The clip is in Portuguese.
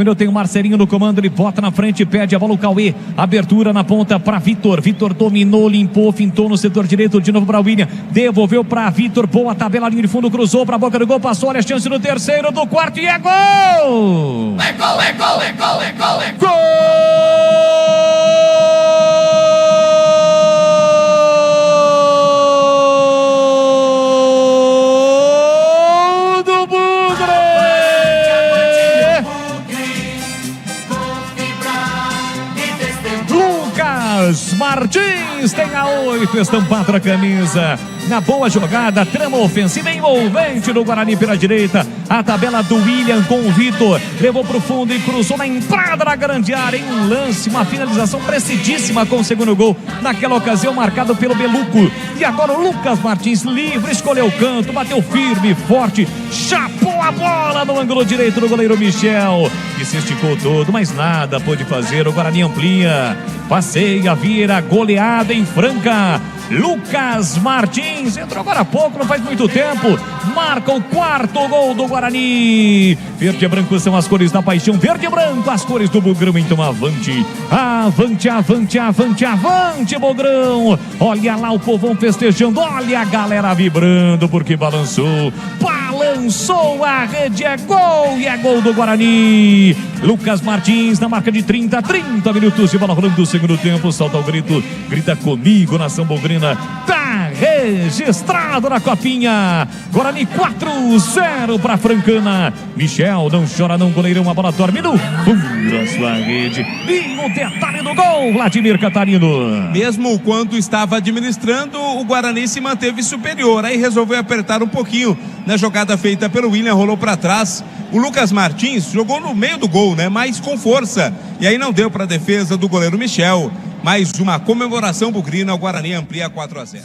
dominou, tem o Marcelinho no comando, ele bota na frente, pede a bola o Cauê, abertura na ponta para Vitor, Vitor dominou, limpou, fintou no setor direito, de novo para o William, devolveu para Vitor, boa tabela, linha de fundo, cruzou para a boca do gol, passou, olha a chance no terceiro, do quarto e é gol! É gol, é gol, é gol, é gol, é gol! Gol do Bugre! Lucas Martins tem a 8 estampado na camisa. Na boa jogada, trama ofensiva envolvente do Guarani pela direita. A tabela do William com o Vitor. Levou para o fundo e cruzou na entrada da grande área. Em um lance, uma finalização precidíssima com o segundo gol. Naquela ocasião, marcado pelo Beluco. E agora o Lucas Martins livre, escolheu o canto, bateu firme, forte. Chapou a bola no ângulo direito do goleiro Michel, que se esticou todo, mas nada pôde fazer. O Guarani amplia, passeia, vira goleada em Franca. Lucas Martins entrou agora há pouco, não faz muito tempo, marca o quarto gol do Guarani. Verde e branco são as cores da paixão, verde e branco as cores do Bugrão, então avante, avante, avante, avante, avante, Bugrão. Olha lá o povão festejando, olha a galera vibrando, porque balançou a rede, é gol, e é gol do Guarani. Lucas Martins na marca de 30 minutos de bola rolando do segundo tempo, salta o grito, grita comigo, nação bugrina, tá registrado na copinha. Guarani 4-0 para Francana. Michel não chora não, goleirão, a bola dorme no fundo da sua rede. E o detalhe do gol, Vladimir Catarino. Mesmo quando estava administrando, o Guarani se manteve superior, aí resolveu apertar um pouquinho na jogada feita pelo William, rolou para trás. O Lucas Martins jogou no meio do gol, né? Mas com força. E aí não deu para a defesa do goleiro Michel. Mais uma comemoração bugrina, o Guarani amplia 4-0.